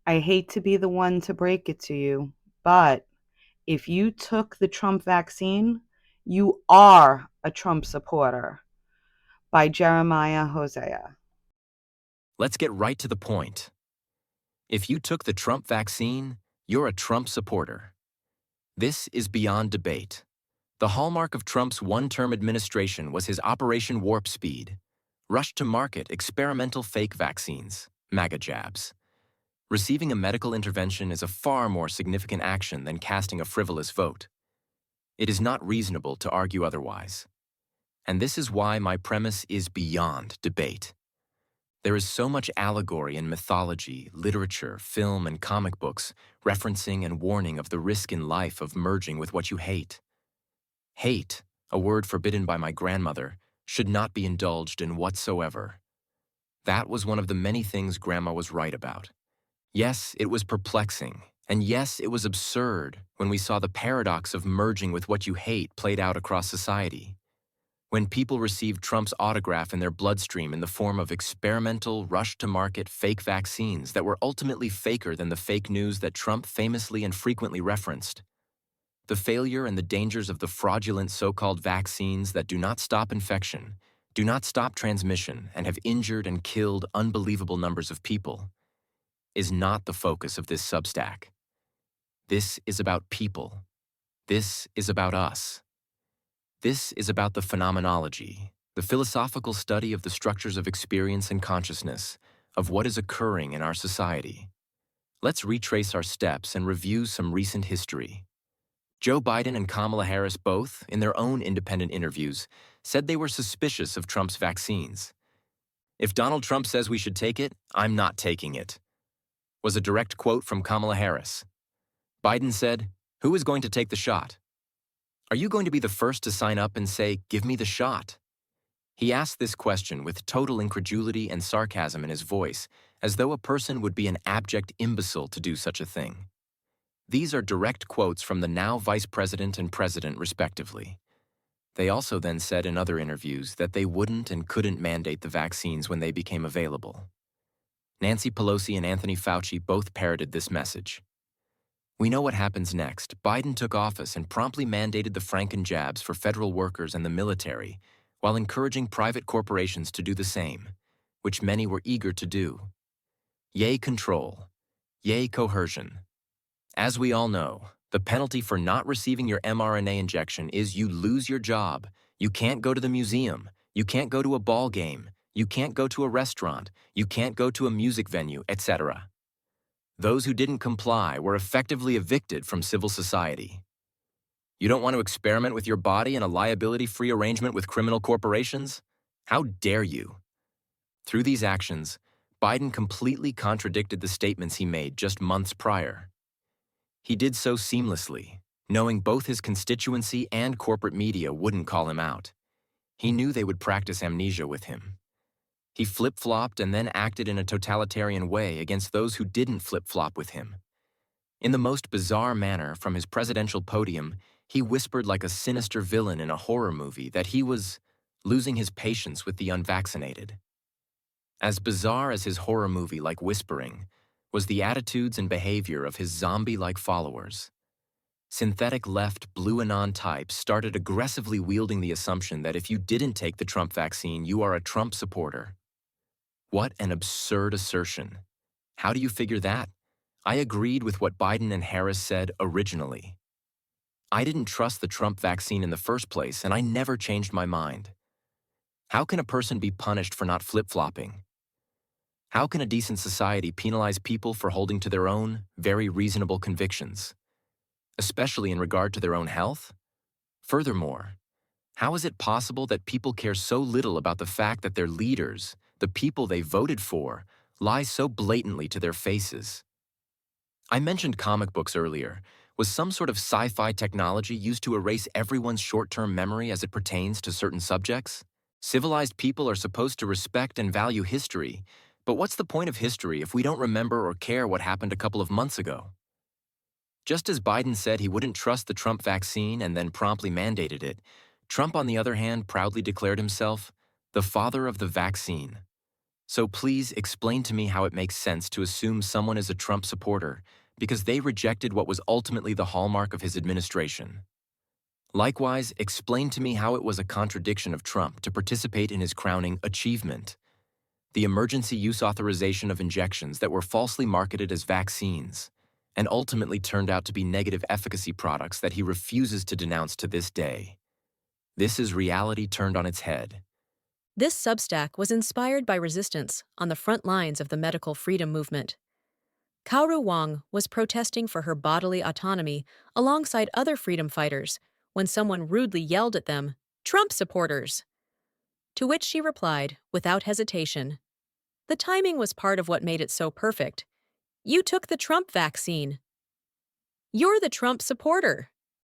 I hate to be the one to break it to you, but if you took the Trump vaccine, you are a Trump supporter. By Jeremiah Hosea. Let's get right to the point. If you took the Trump vaccine, you're a Trump supporter. This is beyond debate. The hallmark of Trump's one-term administration was his Operation Warp Speed, rushed to market experimental fake vaccines, MAGA jabs. Receiving a medical intervention is a far more significant action than casting a frivolous vote. It is not reasonable to argue otherwise. And this is why my premise is beyond debate. There is so much allegory in mythology, literature, film, and comic books referencing and warning of the risk in life of merging with what you hate. Hate, a word forbidden by my grandmother, should not be indulged in whatsoever. That was one of the many things Grandma was right about. Yes, it was perplexing, and yes, it was absurd when we saw the paradox of merging with what you hate played out across society. When people received Trump's autograph in their bloodstream in the form of experimental, rushed-to-market fake vaccines that were ultimately faker than the fake news that Trump famously and frequently referenced. The failure and the dangers of the fraudulent so-called vaccines that do not stop infection, do not stop transmission, and have injured and killed unbelievable numbers of people, is not the focus of this Substack. This is about people. This is about us. This is about the phenomenology, the philosophical study of the structures of experience and consciousness, of what is occurring in our society. Let's retrace our steps and review some recent history. Joe Biden and Kamala Harris both, in their own independent interviews, said they were suspicious of Trump's vaccines. "If Donald Trump says we should take it, I'm not taking it," was a direct quote from Kamala Harris. Biden said, "Who is going to take the shot? Are you going to be the first to sign up and say, 'Give me the shot'?" He asked this question with total incredulity and sarcasm in his voice, as though a person would be an abject imbecile to do such a thing. These are direct quotes from the now Vice President and President, respectively. They also then said in other interviews that they wouldn't and couldn't mandate the vaccines when they became available. Nancy Pelosi and Anthony Fauci both parroted this message. We know what happens next. Biden took office and promptly mandated the Franken jabs for federal workers and the military, while encouraging private corporations to do the same, which many were eager to do. Yay control. Yay coercion. As we all know, the penalty for not receiving your mRNA injection is you lose your job, you can't go to the museum, you can't go to a ball game, you can't go to a restaurant, you can't go to a music venue, etc. Those who didn't comply were effectively evicted from civil society. You don't want to experiment with your body in a liability-free arrangement with criminal corporations? How dare you? Through these actions, Biden completely contradicted the statements he made just months prior. He did so seamlessly, knowing both his constituency and corporate media wouldn't call him out. He knew they would practice amnesia with him. He flip-flopped and then acted in a totalitarian way against those who didn't flip-flop with him. In the most bizarre manner from his presidential podium, he whispered like a sinister villain in a horror movie that he was losing his patience with the unvaccinated. As bizarre as his horror movie-like whispering was the attitudes and behavior of his zombie-like followers. Synthetic left blue anon types started aggressively wielding the assumption that if you didn't take the Trump vaccine, you are a Trump supporter. What an absurd assertion. How do you figure that? I agreed with what Biden and Harris said originally. I didn't trust the Trump vaccine in the first place, and I never changed my mind. How can a person be punished for not flip-flopping? How can a decent society penalize people for holding to their own, very reasonable convictions, especially in regard to their own health? Furthermore, how is it possible that people care so little about the fact that their leaders, the people they voted for, lie so blatantly to their faces? I mentioned comic books earlier. Was some sort of sci-fi technology used to erase everyone's short-term memory as it pertains to certain subjects? Civilized people are supposed to respect and value history, but what's the point of history if we don't remember or care what happened a couple of months ago? Just as Biden said he wouldn't trust the Trump vaccine and then promptly mandated it, Trump, on the other hand, proudly declared himself the father of the vaccine. So please explain to me how it makes sense to assume someone is a Trump supporter because they rejected what was ultimately the hallmark of his administration. Likewise, explain to me how it was a contradiction of Trump to participate in his crowning achievement, the emergency use authorization of injections that were falsely marketed as vaccines and ultimately turned out to be negative efficacy products that he refuses to denounce to this day. This is reality turned on its head. This Substack was inspired by resistance on the front lines of the medical freedom movement. Kaoru Wang was protesting for her bodily autonomy alongside other freedom fighters when someone rudely yelled at them, "Trump supporters!" To which she replied, without hesitation, "The timing was part of what made it so perfect. You took the Trump vaccine. You're the Trump supporter."